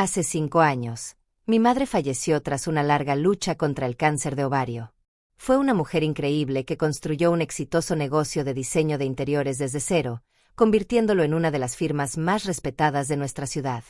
Hace 5 años, mi madre falleció tras una larga lucha contra el cáncer de ovario. Fue una mujer increíble que construyó un exitoso negocio de diseño de interiores desde cero, convirtiéndolo en una de las firmas más respetadas de nuestra ciudad.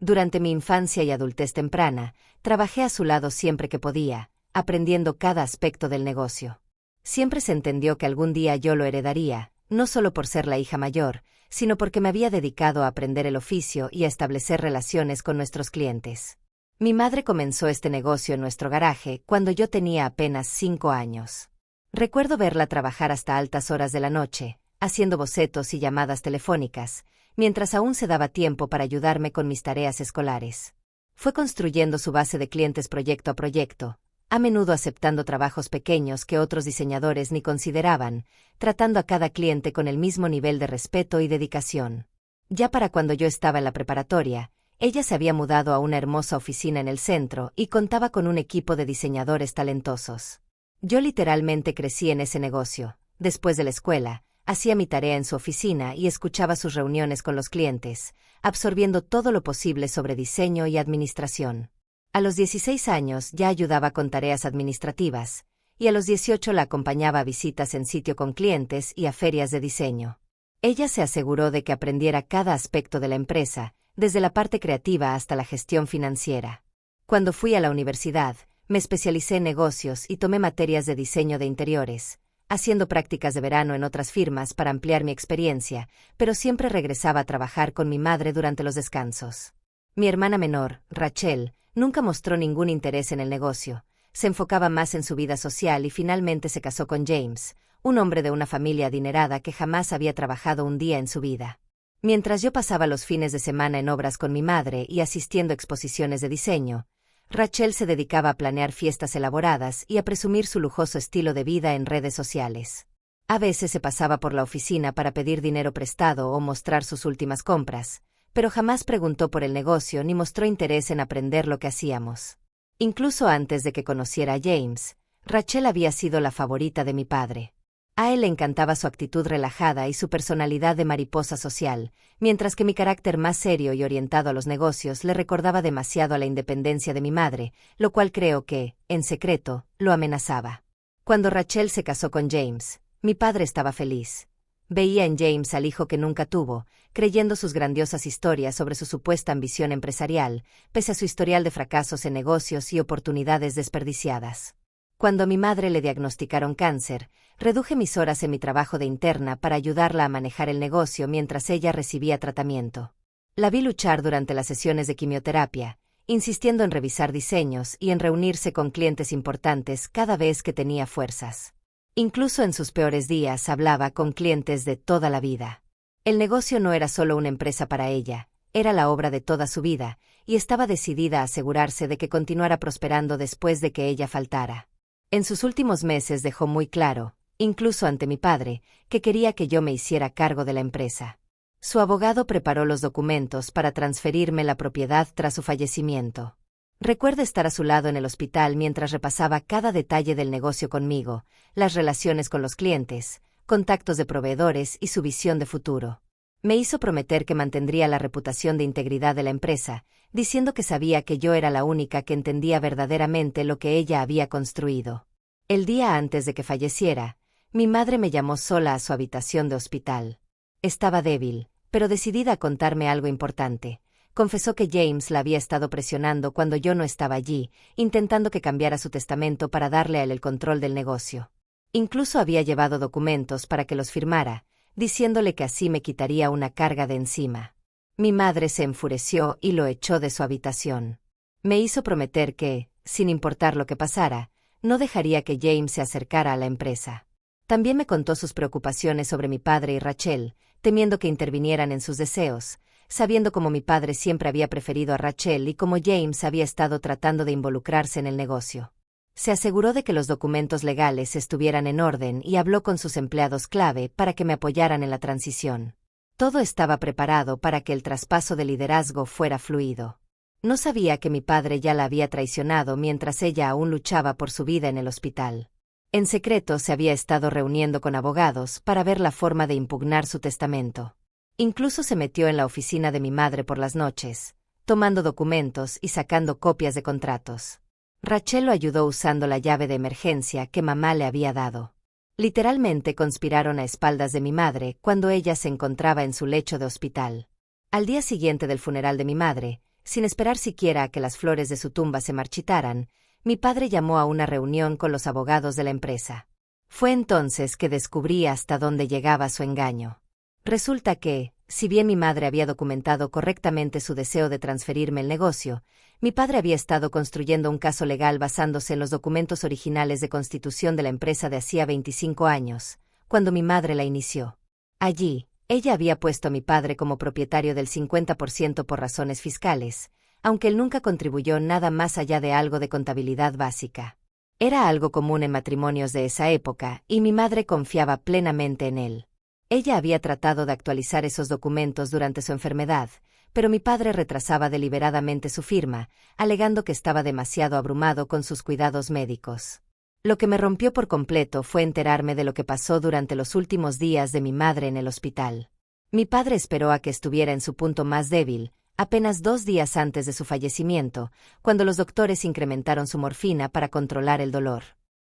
Durante mi infancia y adultez temprana, trabajé a su lado siempre que podía, aprendiendo cada aspecto del negocio. Siempre se entendió que algún día yo lo heredaría, no solo por ser la hija mayor, sino porque me había dedicado a aprender el oficio y a establecer relaciones con nuestros clientes. Mi madre comenzó este negocio en nuestro garaje cuando yo tenía apenas 5 años. Recuerdo verla trabajar hasta altas horas de la noche, haciendo bocetos y llamadas telefónicas, mientras aún se daba tiempo para ayudarme con mis tareas escolares. Fue construyendo su base de clientes proyecto a proyecto, a menudo aceptando trabajos pequeños que otros diseñadores ni consideraban, tratando a cada cliente con el mismo nivel de respeto y dedicación. Ya para cuando yo estaba en la preparatoria, ella se había mudado a una hermosa oficina en el centro y contaba con un equipo de diseñadores talentosos. Yo literalmente crecí en ese negocio. Después de la escuela, hacía mi tarea en su oficina y escuchaba sus reuniones con los clientes, absorbiendo todo lo posible sobre diseño y administración. A los 16 años ya ayudaba con tareas administrativas, y a los 18 la acompañaba a visitas en sitio con clientes y a ferias de diseño. Ella se aseguró de que aprendiera cada aspecto de la empresa, desde la parte creativa hasta la gestión financiera. Cuando fui a la universidad, me especialicé en negocios y tomé materias de diseño de interiores, haciendo prácticas de verano en otras firmas para ampliar mi experiencia, pero siempre regresaba a trabajar con mi madre durante los descansos. Mi hermana menor, Rachel, nunca mostró ningún interés en el negocio, se enfocaba más en su vida social y finalmente se casó con James, un hombre de una familia adinerada que jamás había trabajado un día en su vida. Mientras yo pasaba los fines de semana en obras con mi madre y asistiendo a exposiciones de diseño, Rachel se dedicaba a planear fiestas elaboradas y a presumir su lujoso estilo de vida en redes sociales. A veces se pasaba por la oficina para pedir dinero prestado o mostrar sus últimas compras, pero jamás preguntó por el negocio ni mostró interés en aprender lo que hacíamos. Incluso antes de que conociera a James, Rachel había sido la favorita de mi padre. A él le encantaba su actitud relajada y su personalidad de mariposa social, mientras que mi carácter más serio y orientado a los negocios le recordaba demasiado a la independencia de mi madre, lo cual creo que, en secreto, lo amenazaba. Cuando Rachel se casó con James, mi padre estaba feliz. Veía en James al hijo que nunca tuvo, creyendo sus grandiosas historias sobre su supuesta ambición empresarial, pese a su historial de fracasos en negocios y oportunidades desperdiciadas. Cuando a mi madre le diagnosticaron cáncer, reduje mis horas en mi trabajo de interna para ayudarla a manejar el negocio mientras ella recibía tratamiento. La vi luchar durante las sesiones de quimioterapia, insistiendo en revisar diseños y en reunirse con clientes importantes cada vez que tenía fuerzas. Incluso en sus peores días hablaba con clientes de toda la vida. El negocio no era solo una empresa para ella, era la obra de toda su vida, y estaba decidida a asegurarse de que continuara prosperando después de que ella faltara. En sus últimos meses dejó muy claro, incluso ante mi padre, que quería que yo me hiciera cargo de la empresa. Su abogado preparó los documentos para transferirme la propiedad tras su fallecimiento. Recuerdo estar a su lado en el hospital mientras repasaba cada detalle del negocio conmigo, las relaciones con los clientes, contactos de proveedores y su visión de futuro. Me hizo prometer que mantendría la reputación de integridad de la empresa, diciendo que sabía que yo era la única que entendía verdaderamente lo que ella había construido. El día antes de que falleciera, mi madre me llamó sola a su habitación de hospital. Estaba débil, pero decidida a contarme algo importante. Confesó que James la había estado presionando cuando yo no estaba allí, intentando que cambiara su testamento para darle a él el control del negocio. Incluso había llevado documentos para que los firmara, diciéndole que así me quitaría una carga de encima. Mi madre se enfureció y lo echó de su habitación. Me hizo prometer que, sin importar lo que pasara, no dejaría que James se acercara a la empresa. También me contó sus preocupaciones sobre mi padre y Rachel, temiendo que intervinieran en sus deseos, sabiendo cómo mi padre siempre había preferido a Rachel y cómo James había estado tratando de involucrarse en el negocio. Se aseguró de que los documentos legales estuvieran en orden y habló con sus empleados clave para que me apoyaran en la transición. Todo estaba preparado para que el traspaso de liderazgo fuera fluido. No sabía que mi padre ya la había traicionado mientras ella aún luchaba por su vida en el hospital. En secreto se había estado reuniendo con abogados para ver la forma de impugnar su testamento. Incluso se metió en la oficina de mi madre por las noches, tomando documentos y sacando copias de contratos. Rachel lo ayudó usando la llave de emergencia que mamá le había dado. Literalmente conspiraron a espaldas de mi madre cuando ella se encontraba en su lecho de hospital. Al día siguiente del funeral de mi madre, sin esperar siquiera a que las flores de su tumba se marchitaran, mi padre llamó a una reunión con los abogados de la empresa. Fue entonces que descubrí hasta dónde llegaba su engaño. Resulta que, si bien mi madre había documentado correctamente su deseo de transferirme el negocio, mi padre había estado construyendo un caso legal basándose en los documentos originales de constitución de la empresa de hacía 25 años, cuando mi madre la inició. Allí, ella había puesto a mi padre como propietario del 50% por razones fiscales, aunque él nunca contribuyó nada más allá de algo de contabilidad básica. Era algo común en matrimonios de esa época, y mi madre confiaba plenamente en él. Ella había tratado de actualizar esos documentos durante su enfermedad, pero mi padre retrasaba deliberadamente su firma, alegando que estaba demasiado abrumado con sus cuidados médicos. Lo que me rompió por completo fue enterarme de lo que pasó durante los últimos días de mi madre en el hospital. Mi padre esperó a que estuviera en su punto más débil, apenas 2 días antes de su fallecimiento, cuando los doctores incrementaron su morfina para controlar el dolor.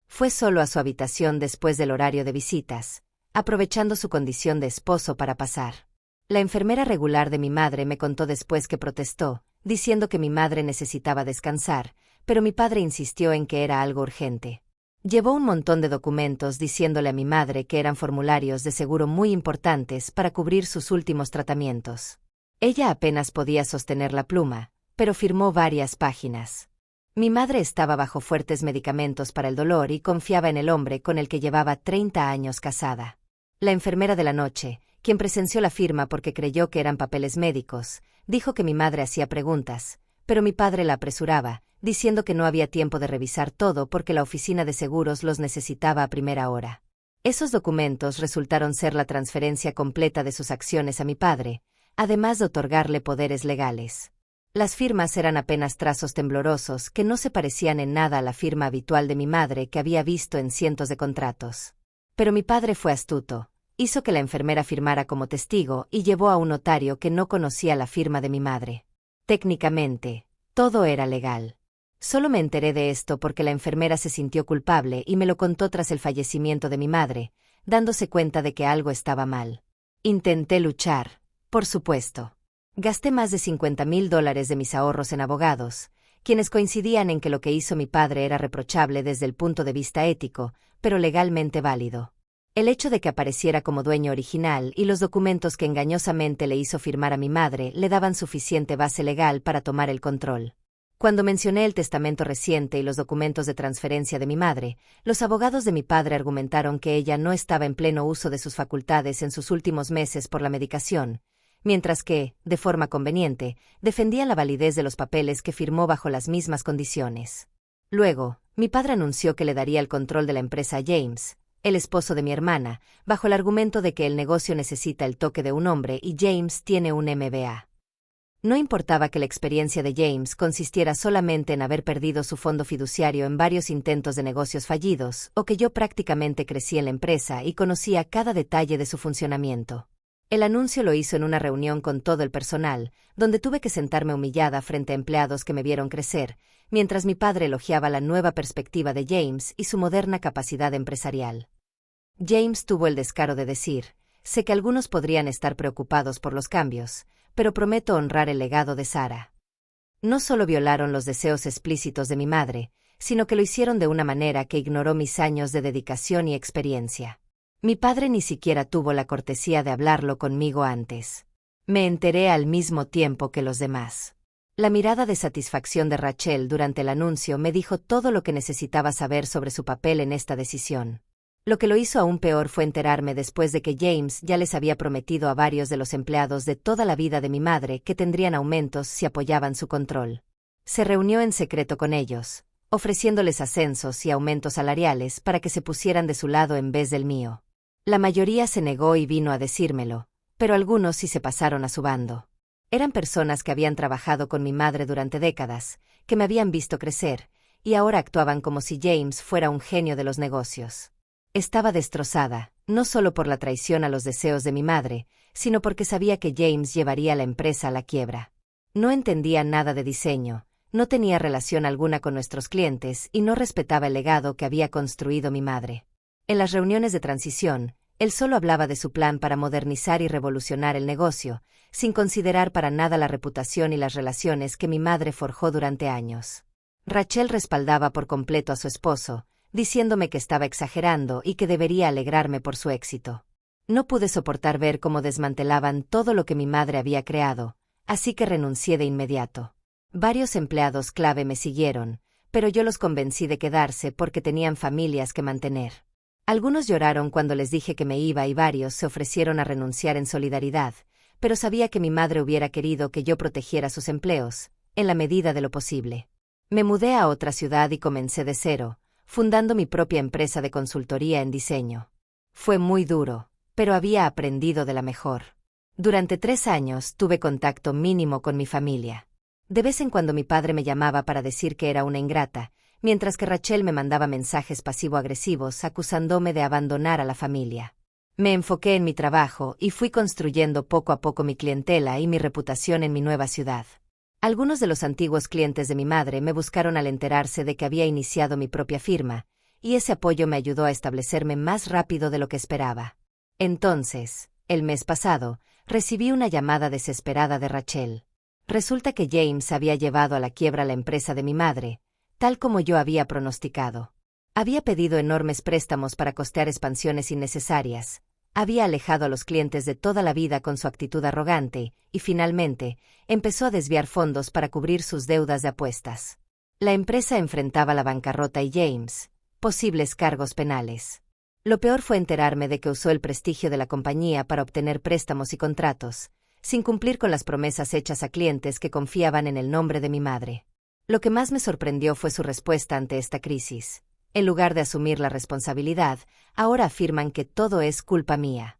Fue solo a su habitación después del horario de visitas, aprovechando su condición de esposo para pasar. La enfermera regular de mi madre me contó después que protestó, diciendo que mi madre necesitaba descansar, pero mi padre insistió en que era algo urgente. Llevó un montón de documentos diciéndole a mi madre que eran formularios de seguro muy importantes para cubrir sus últimos tratamientos. Ella apenas podía sostener la pluma, pero firmó varias páginas. Mi madre estaba bajo fuertes medicamentos para el dolor y confiaba en el hombre con el que llevaba 30 años casada. La enfermera de la noche, quien presenció la firma porque creyó que eran papeles médicos, dijo que mi madre hacía preguntas, pero mi padre la apresuraba, diciendo que no había tiempo de revisar todo porque la oficina de seguros los necesitaba a primera hora. Esos documentos resultaron ser la transferencia completa de sus acciones a mi padre, además de otorgarle poderes legales. Las firmas eran apenas trazos temblorosos que no se parecían en nada a la firma habitual de mi madre que había visto en cientos de contratos. Pero mi padre fue astuto, hizo que la enfermera firmara como testigo y llevó a un notario que no conocía la firma de mi madre. Técnicamente, todo era legal. Solo me enteré de esto porque la enfermera se sintió culpable y me lo contó tras el fallecimiento de mi madre, dándose cuenta de que algo estaba mal. Intenté luchar, por supuesto. Gasté más de $50,000 de mis ahorros en abogados, quienes coincidían en que lo que hizo mi padre era reprochable desde el punto de vista ético, pero legalmente válido. El hecho de que apareciera como dueño original y los documentos que engañosamente le hizo firmar a mi madre le daban suficiente base legal para tomar el control. Cuando mencioné el testamento reciente y los documentos de transferencia de mi madre, los abogados de mi padre argumentaron que ella no estaba en pleno uso de sus facultades en sus últimos meses por la medicación, mientras que, de forma conveniente, defendían la validez de los papeles que firmó bajo las mismas condiciones. Luego, mi padre anunció que le daría el control de la empresa a James, el esposo de mi hermana, bajo el argumento de que el negocio necesita el toque de un hombre y James tiene un MBA. No importaba que la experiencia de James consistiera solamente en haber perdido su fondo fiduciario en varios intentos de negocios fallidos, o que yo prácticamente crecí en la empresa y conocía cada detalle de su funcionamiento. El anuncio lo hizo en una reunión con todo el personal, donde tuve que sentarme humillada frente a empleados que me vieron crecer, mientras mi padre elogiaba la nueva perspectiva de James y su moderna capacidad empresarial. James tuvo el descaro de decir: «Sé que algunos podrían estar preocupados por los cambios, pero prometo honrar el legado de Sarah». No solo violaron los deseos explícitos de mi madre, sino que lo hicieron de una manera que ignoró mis años de dedicación y experiencia. Mi padre ni siquiera tuvo la cortesía de hablarlo conmigo antes. Me enteré al mismo tiempo que los demás. La mirada de satisfacción de Rachel durante el anuncio me dijo todo lo que necesitaba saber sobre su papel en esta decisión. Lo que lo hizo aún peor fue enterarme después de que James ya les había prometido a varios de los empleados de toda la vida de mi madre que tendrían aumentos si apoyaban su control. Se reunió en secreto con ellos, ofreciéndoles ascensos y aumentos salariales para que se pusieran de su lado en vez del mío. La mayoría se negó y vino a decírmelo, pero algunos sí se pasaron a su bando. Eran personas que habían trabajado con mi madre durante décadas, que me habían visto crecer, y ahora actuaban como si James fuera un genio de los negocios. Estaba destrozada, no solo por la traición a los deseos de mi madre, sino porque sabía que James llevaría la empresa a la quiebra. No entendía nada de diseño, no tenía relación alguna con nuestros clientes y no respetaba el legado que había construido mi madre. En las reuniones de transición, él solo hablaba de su plan para modernizar y revolucionar el negocio, sin considerar para nada la reputación y las relaciones que mi madre forjó durante años. Rachel respaldaba por completo a su esposo, diciéndome que estaba exagerando y que debería alegrarme por su éxito. No pude soportar ver cómo desmantelaban todo lo que mi madre había creado, así que renuncié de inmediato. Varios empleados clave me siguieron, pero yo los convencí de quedarse porque tenían familias que mantener. Algunos lloraron cuando les dije que me iba y varios se ofrecieron a renunciar en solidaridad, pero sabía que mi madre hubiera querido que yo protegiera sus empleos, en la medida de lo posible. Me mudé a otra ciudad y comencé de cero, fundando mi propia empresa de consultoría en diseño. Fue muy duro, pero había aprendido de la mejor. Durante 3 años tuve contacto mínimo con mi familia. De vez en cuando mi padre me llamaba para decir que era una ingrata, mientras que Rachel me mandaba mensajes pasivo-agresivos acusándome de abandonar a la familia. Me enfoqué en mi trabajo y fui construyendo poco a poco mi clientela y mi reputación en mi nueva ciudad. Algunos de los antiguos clientes de mi madre me buscaron al enterarse de que había iniciado mi propia firma, y ese apoyo me ayudó a establecerme más rápido de lo que esperaba. Entonces, el mes pasado, recibí una llamada desesperada de Rachel. Resulta que James había llevado a la quiebra la empresa de mi madre, tal como yo había pronosticado. Había pedido enormes préstamos para costear expansiones innecesarias, había alejado a los clientes de toda la vida con su actitud arrogante, y finalmente, empezó a desviar fondos para cubrir sus deudas de apuestas. La empresa enfrentaba la bancarrota y James, posibles cargos penales. Lo peor fue enterarme de que usó el prestigio de la compañía para obtener préstamos y contratos, sin cumplir con las promesas hechas a clientes que confiaban en el nombre de mi madre. Lo que más me sorprendió fue su respuesta ante esta crisis. En lugar de asumir la responsabilidad, ahora afirman que todo es culpa mía.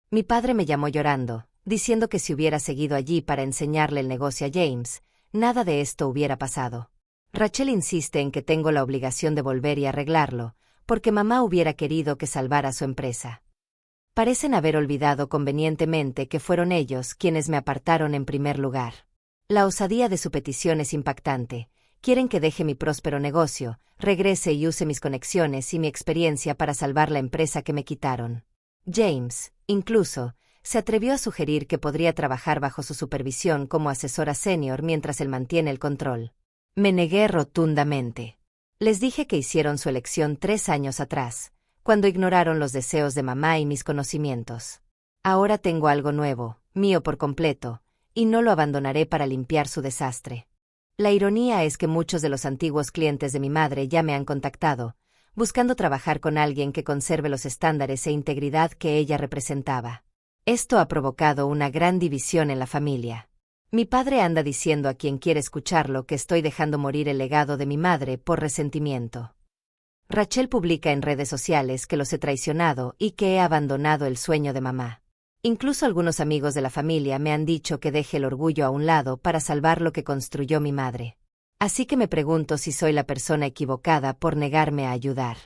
Mi padre me llamó llorando, diciendo que si hubiera seguido allí para enseñarle el negocio a James, nada de esto hubiera pasado. Rachel insiste en que tengo la obligación de volver y arreglarlo, porque mamá hubiera querido que salvara su empresa. Parecen haber olvidado convenientemente que fueron ellos quienes me apartaron en primer lugar. La osadía de su petición es impactante. Quieren que deje mi próspero negocio, regrese y use mis conexiones y mi experiencia para salvar la empresa que me quitaron. James, incluso, se atrevió a sugerir que podría trabajar bajo su supervisión como asesora senior mientras él mantiene el control. Me negué rotundamente. Les dije que hicieron su elección 3 años atrás, cuando ignoraron los deseos de mamá y mis conocimientos. Ahora tengo algo nuevo, mío por completo, y no lo abandonaré para limpiar su desastre. La ironía es que muchos de los antiguos clientes de mi madre ya me han contactado, buscando trabajar con alguien que conserve los estándares e integridad que ella representaba. Esto ha provocado una gran división en la familia. Mi padre anda diciendo a quien quiere escucharlo que estoy dejando morir el legado de mi madre por resentimiento. Rachel publica en redes sociales que los he traicionado y que he abandonado el sueño de mamá. Incluso algunos amigos de la familia me han dicho que deje el orgullo a un lado para salvar lo que construyó mi madre. Así que me pregunto si soy la persona equivocada por negarme a ayudar.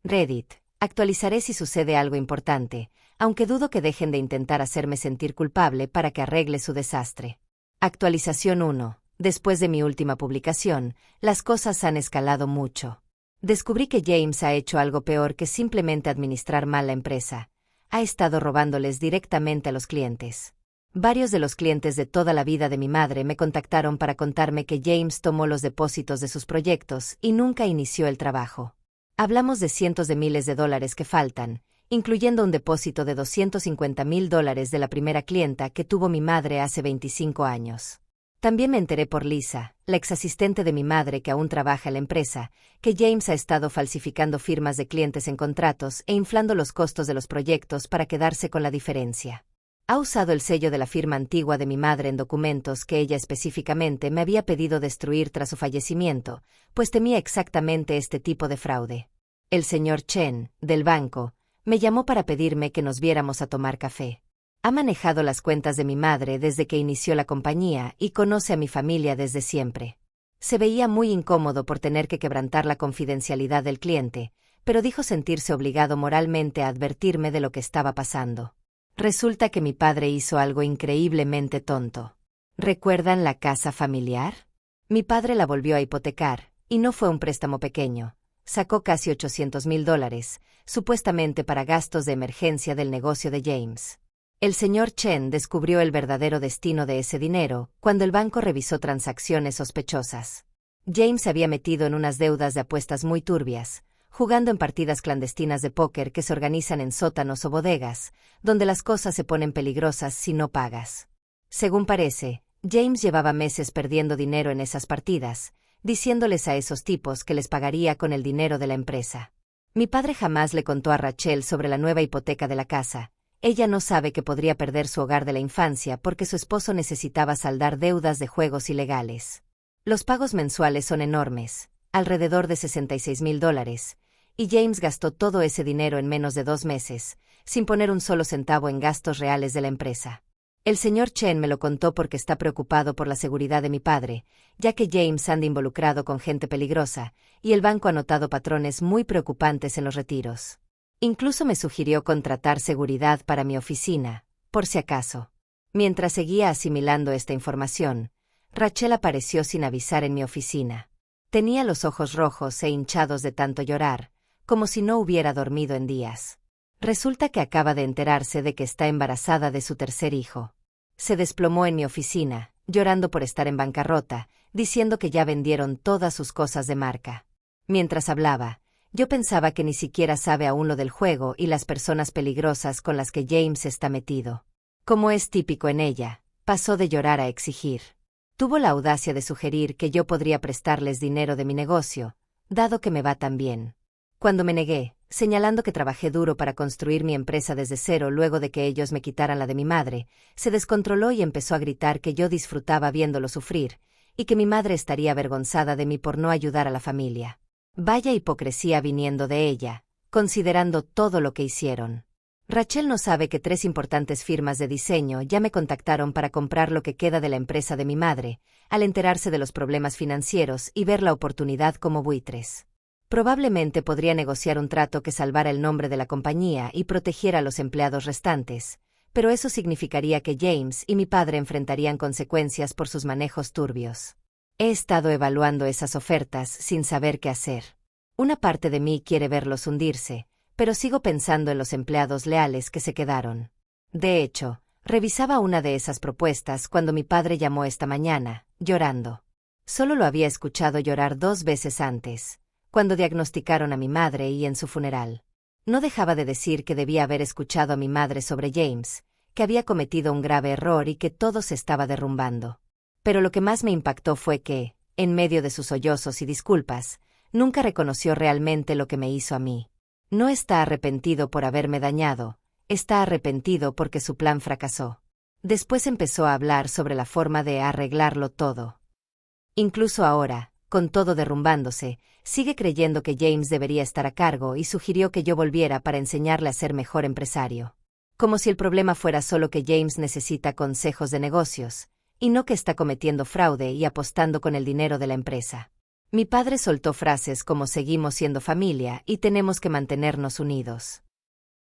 Reddit. Actualizaré si sucede algo importante, aunque dudo que dejen de intentar hacerme sentir culpable para que arregle su desastre. Actualización 1. Después de mi última publicación, las cosas han escalado mucho. Descubrí que James ha hecho algo peor que simplemente administrar mal la empresa. Ha estado robándoles directamente a los clientes. Varios de los clientes de toda la vida de mi madre me contactaron para contarme que James tomó los depósitos de sus proyectos y nunca inició el trabajo. Hablamos de cientos de miles de dólares que faltan, incluyendo un depósito de $250,000 de la primera clienta que tuvo mi madre hace 25 años. También me enteré por Lisa, la exasistente de mi madre que aún trabaja en la empresa, que James ha estado falsificando firmas de clientes en contratos e inflando los costos de los proyectos para quedarse con la diferencia. Ha usado el sello de la firma antigua de mi madre en documentos que ella específicamente me había pedido destruir tras su fallecimiento, pues temía exactamente este tipo de fraude. El señor Chen, del banco, me llamó para pedirme que nos viéramos a tomar café. Ha manejado las cuentas de mi madre desde que inició la compañía y conoce a mi familia desde siempre. Se veía muy incómodo por tener que quebrantar la confidencialidad del cliente, pero dijo sentirse obligado moralmente a advertirme de lo que estaba pasando. Resulta que mi padre hizo algo increíblemente tonto. ¿Recuerdan la casa familiar? Mi padre la volvió a hipotecar, y no fue un préstamo pequeño. Sacó casi $800,000, supuestamente para gastos de emergencia del negocio de James. El señor Chen descubrió el verdadero destino de ese dinero cuando el banco revisó transacciones sospechosas. James se había metido en unas deudas de apuestas muy turbias, jugando en partidas clandestinas de póker que se organizan en sótanos o bodegas, donde las cosas se ponen peligrosas si no pagas. Según parece, James llevaba meses perdiendo dinero en esas partidas, diciéndoles a esos tipos que les pagaría con el dinero de la empresa. Mi padre jamás le contó a Rachel sobre la nueva hipoteca de la casa. Ella no sabe que podría perder su hogar de la infancia porque su esposo necesitaba saldar deudas de juegos ilegales. Los pagos mensuales son enormes, alrededor de $66,000, y James gastó todo ese dinero en menos de 2 meses, sin poner un solo centavo en gastos reales de la empresa. El señor Chen me lo contó porque está preocupado por la seguridad de mi padre, ya que James anda involucrado con gente peligrosa, y el banco ha notado patrones muy preocupantes en los retiros. Incluso me sugirió contratar seguridad para mi oficina, por si acaso. Mientras seguía asimilando esta información, Rachel apareció sin avisar en mi oficina. Tenía los ojos rojos e hinchados de tanto llorar, como si no hubiera dormido en días. Resulta que acaba de enterarse de que está embarazada de su tercer hijo. Se desplomó en mi oficina, llorando por estar en bancarrota, diciendo que ya vendieron todas sus cosas de marca. Mientras hablaba, yo pensaba que ni siquiera sabe aún lo del juego y las personas peligrosas con las que James está metido. Como es típico en ella, pasó de llorar a exigir. Tuvo la audacia de sugerir que yo podría prestarles dinero de mi negocio, dado que me va tan bien. Cuando me negué, señalando que trabajé duro para construir mi empresa desde cero luego de que ellos me quitaran la de mi madre, se descontroló y empezó a gritar que yo disfrutaba viéndolo sufrir, y que mi madre estaría avergonzada de mí por no ayudar a la familia. Vaya hipocresía viniendo de ella, considerando todo lo que hicieron. Rachel no sabe que 3 importantes firmas de diseño ya me contactaron para comprar lo que queda de la empresa de mi madre, al enterarse de los problemas financieros y ver la oportunidad como buitres. Probablemente podría negociar un trato que salvara el nombre de la compañía y protegiera a los empleados restantes, pero eso significaría que James y mi padre enfrentarían consecuencias por sus manejos turbios. He estado evaluando esas ofertas sin saber qué hacer. Una parte de mí quiere verlos hundirse, pero sigo pensando en los empleados leales que se quedaron. De hecho, revisaba una de esas propuestas cuando mi padre llamó esta mañana, llorando. Solo lo había escuchado llorar 2 veces antes, cuando diagnosticaron a mi madre y en su funeral. No dejaba de decir que debía haber escuchado a mi madre sobre James, que había cometido un grave error y que todo se estaba derrumbando. Pero lo que más me impactó fue que, en medio de sus sollozos y disculpas, nunca reconoció realmente lo que me hizo a mí. No está arrepentido por haberme dañado, está arrepentido porque su plan fracasó. Después empezó a hablar sobre la forma de arreglarlo todo. Incluso ahora, con todo derrumbándose, sigue creyendo que James debería estar a cargo y sugirió que yo volviera para enseñarle a ser mejor empresario. Como si el problema fuera solo que James necesita consejos de negocios, y no que está cometiendo fraude y apostando con el dinero de la empresa. Mi padre soltó frases como seguimos siendo familia y tenemos que mantenernos unidos.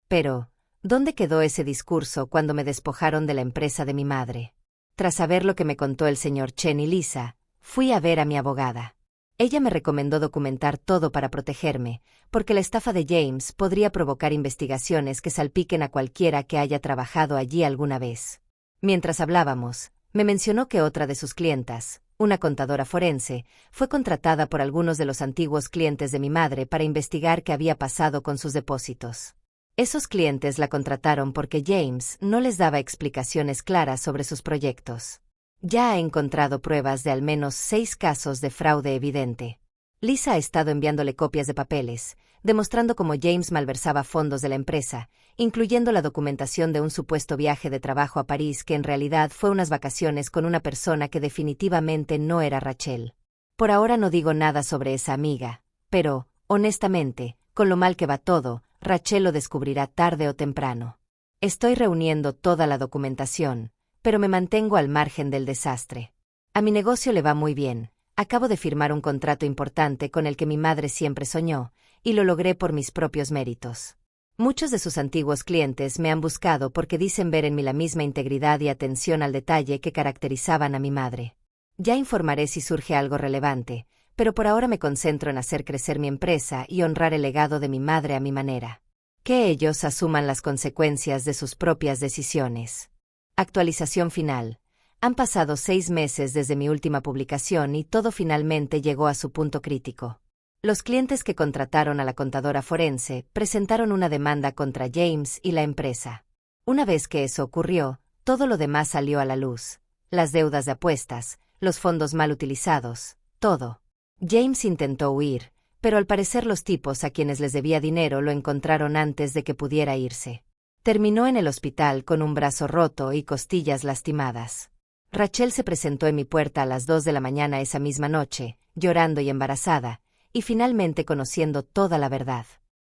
Pero, ¿dónde quedó ese discurso cuando me despojaron de la empresa de mi madre? Tras saber lo que me contó el señor Chen y Lisa, fui a ver a mi abogada. Ella me recomendó documentar todo para protegerme, porque la estafa de James podría provocar investigaciones que salpiquen a cualquiera que haya trabajado allí alguna vez. Mientras hablábamos, me mencionó que otra de sus clientas, una contadora forense, fue contratada por algunos de los antiguos clientes de mi madre para investigar qué había pasado con sus depósitos. Esos clientes la contrataron porque James no les daba explicaciones claras sobre sus proyectos. Ya ha encontrado pruebas de al menos 6 casos de fraude evidente. Lisa ha estado enviándole copias de papeles, demostrando cómo James malversaba fondos de la empresa, incluyendo la documentación de un supuesto viaje de trabajo a París que en realidad fue unas vacaciones con una persona que definitivamente no era Rachel. Por ahora no digo nada sobre esa amiga, pero, honestamente, con lo mal que va todo, Rachel lo descubrirá tarde o temprano. Estoy reuniendo toda la documentación, pero me mantengo al margen del desastre. A mi negocio le va muy bien. Acabo de firmar un contrato importante con el que mi madre siempre soñó, y lo logré por mis propios méritos. Muchos de sus antiguos clientes me han buscado porque dicen ver en mí la misma integridad y atención al detalle que caracterizaban a mi madre. Ya informaré si surge algo relevante, pero por ahora me concentro en hacer crecer mi empresa y honrar el legado de mi madre a mi manera. Que ellos asuman las consecuencias de sus propias decisiones. Actualización final. Han pasado 6 meses desde mi última publicación y todo finalmente llegó a su punto crítico. Los clientes que contrataron a la contadora forense presentaron una demanda contra James y la empresa. Una vez que eso ocurrió, todo lo demás salió a la luz. Las deudas de apuestas, los fondos mal utilizados, todo. James intentó huir, pero al parecer los tipos a quienes les debía dinero lo encontraron antes de que pudiera irse. Terminó en el hospital con un brazo roto y costillas lastimadas. Rachel se presentó en mi puerta a las 2 de la mañana esa misma noche, llorando y embarazada, y finalmente conociendo toda la verdad.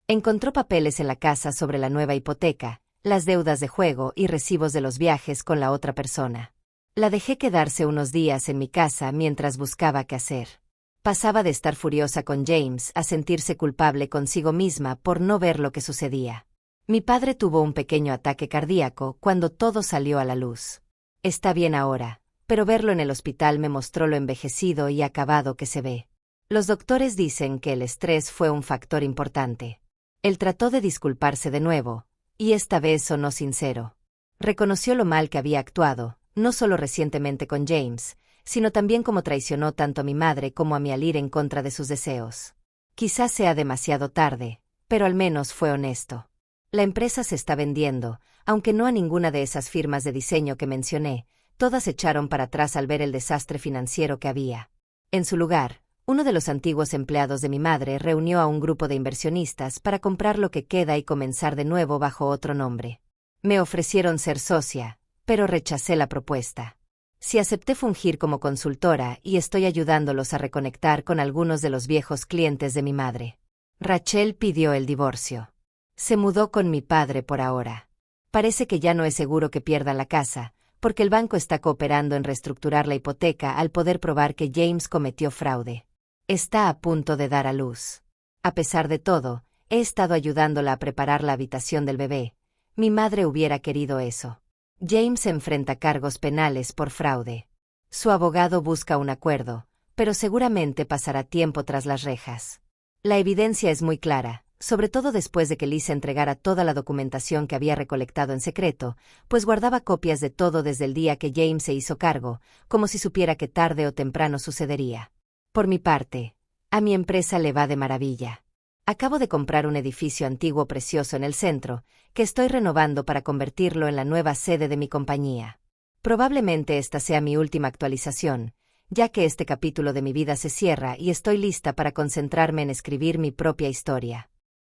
Encontró papeles en la casa sobre la nueva hipoteca, las deudas de juego y recibos de los viajes con la otra persona. La dejé quedarse unos días en mi casa mientras buscaba qué hacer. Pasaba de estar furiosa con James a sentirse culpable consigo misma por no ver lo que sucedía. Mi padre tuvo un pequeño ataque cardíaco cuando todo salió a la luz. Está bien ahora, pero verlo en el hospital me mostró lo envejecido y acabado que se ve. Los doctores dicen que el estrés fue un factor importante. Él trató de disculparse de nuevo, y esta vez sonó sincero. Reconoció lo mal que había actuado, no solo recientemente con James, sino también como traicionó tanto a mi madre como a mí al ir en contra de sus deseos. Quizás sea demasiado tarde, pero al menos fue honesto. La empresa se está vendiendo, aunque no a ninguna de esas firmas de diseño que mencioné, todas echaron para atrás al ver el desastre financiero que había. En su lugar, uno de los antiguos empleados de mi madre reunió a un grupo de inversionistas para comprar lo que queda y comenzar de nuevo bajo otro nombre. Me ofrecieron ser socia, pero rechacé la propuesta. Sí acepté fungir como consultora y estoy ayudándolos a reconectar con algunos de los viejos clientes de mi madre. Rachel pidió el divorcio. Se mudó con mi padre por ahora. Parece que ya no es seguro que pierda la casa, porque el banco está cooperando en reestructurar la hipoteca al poder probar que James cometió fraude. Está a punto de dar a luz. A pesar de todo, he estado ayudándola a preparar la habitación del bebé. Mi madre hubiera querido eso. James enfrenta cargos penales por fraude. Su abogado busca un acuerdo, pero seguramente pasará tiempo tras las rejas. La evidencia es muy clara, sobre todo después de que Lisa entregara toda la documentación que había recolectado en secreto, pues guardaba copias de todo desde el día que James se hizo cargo, como si supiera que tarde o temprano sucedería. Por mi parte, a mi empresa le va de maravilla. Acabo de comprar un edificio antiguo precioso en el centro, que estoy renovando para convertirlo en la nueva sede de mi compañía. Probablemente esta sea mi última actualización, ya que este capítulo de mi vida se cierra y estoy lista para concentrarme en escribir mi propia historia.